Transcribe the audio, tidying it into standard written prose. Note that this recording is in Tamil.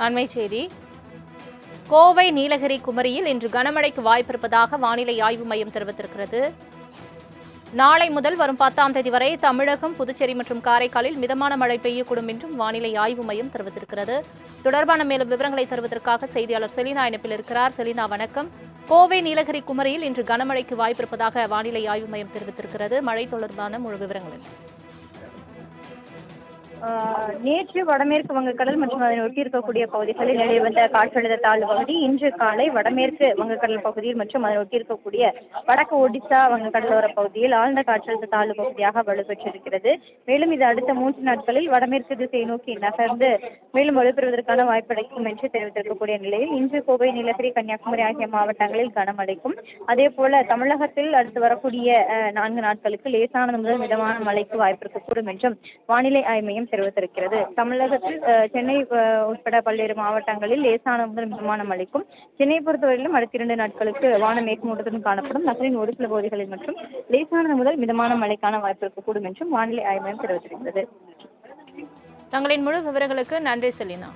அண்மை செய்தி. கோவை, நீலகிரி, குமரியில் இன்று கனமழைக்கு வாய்ப்பிருப்பதாக வானிலை ஆய்வு மையம் தெரிவித்திருக்கிறது. நாளை முதல் வரும் 10ஆம் தேதி வரை தமிழகம், புதுச்சேரி மற்றும் காரைக்காலில் மிதமான மழை பெய்யக்கூடும் என்றும் வானிலை ஆய்வு மையம் தெரிவித்திருக்கிறது. தொடர்பான மேலும் விவரங்களை தருவதற்காக செய்தியாளர் செலினா இணைப்பில் இருக்கிறார். செலினா, வணக்கம். கோவை, நீலகிரி, குமரியில் இன்று கனமழைக்கு வாய்ப்பிருப்பதாக வானிலை ஆய்வு மையம் தெரிவித்திருக்கிறது. மழை தொடர்பான முழு விவரங்கள் என்ன? நேற்று வடமேற்கு வங்கக்கடல் மற்றும் அதனை ஒட்டி இருக்கக்கூடிய பகுதிகளில் நிலை வந்த காற்றழுத்த தாழ்வு பகுதி இன்று காலை வடமேற்கு வங்கக்கடல் பகுதியில் மற்றும் அதனை ஒட்டி இருக்கக்கூடிய வடக்கு ஒடிசா வங்கக்கடலோர பகுதியில் ஆழ்ந்த காற்றழுத்த தாழ்வு பகுதியாக வலுப்பெற்றிருக்கிறது. மேலும் இது அடுத்த 3 நாட்களில் வடமேற்கு திசையை நோக்கி நகர்ந்து மேலும் வலுப்பெறுவதற்கான வாய்ப்படைக்கும் என்று தெரிவித்திருக்கக்கூடிய நிலையில் இன்று கோவை, நீலகிரி, கன்னியாகுமரி ஆகிய மாவட்டங்களில் கனமழைக்கும், அதே போல தமிழகத்தில் அடுத்து வரக்கூடிய 4 நாட்களுக்கு லேசானது முதல் மிதமான மழைக்கு வாய்ப்பிருக்கக்கூடும் என்றும் வானிலை ஆய்வு மையம் தெரிவித்திருக்கிறது. தமிழகத்தில் சென்னை உட்பட பல்வேறு மாவட்டங்களில் லேசான முதல் மிதமான மழைக்கும், சென்னை பொறுத்தவரையிலும் அடுத்த 2 நாட்களுக்கு வான மேகமூட்டத்துடன் காணப்படும். நகரின் ஒரு சில பகுதிகளில் மற்றும் லேசானது முதல் மிதமான மழைக்கான வாய்ப்பு இருக்கக்கூடும் என்றும் வானிலை ஆய்வு மையம் தெரிவித்திருக்கிறது. தங்களின் முழு விவரங்களுக்கு நன்றி செலினா.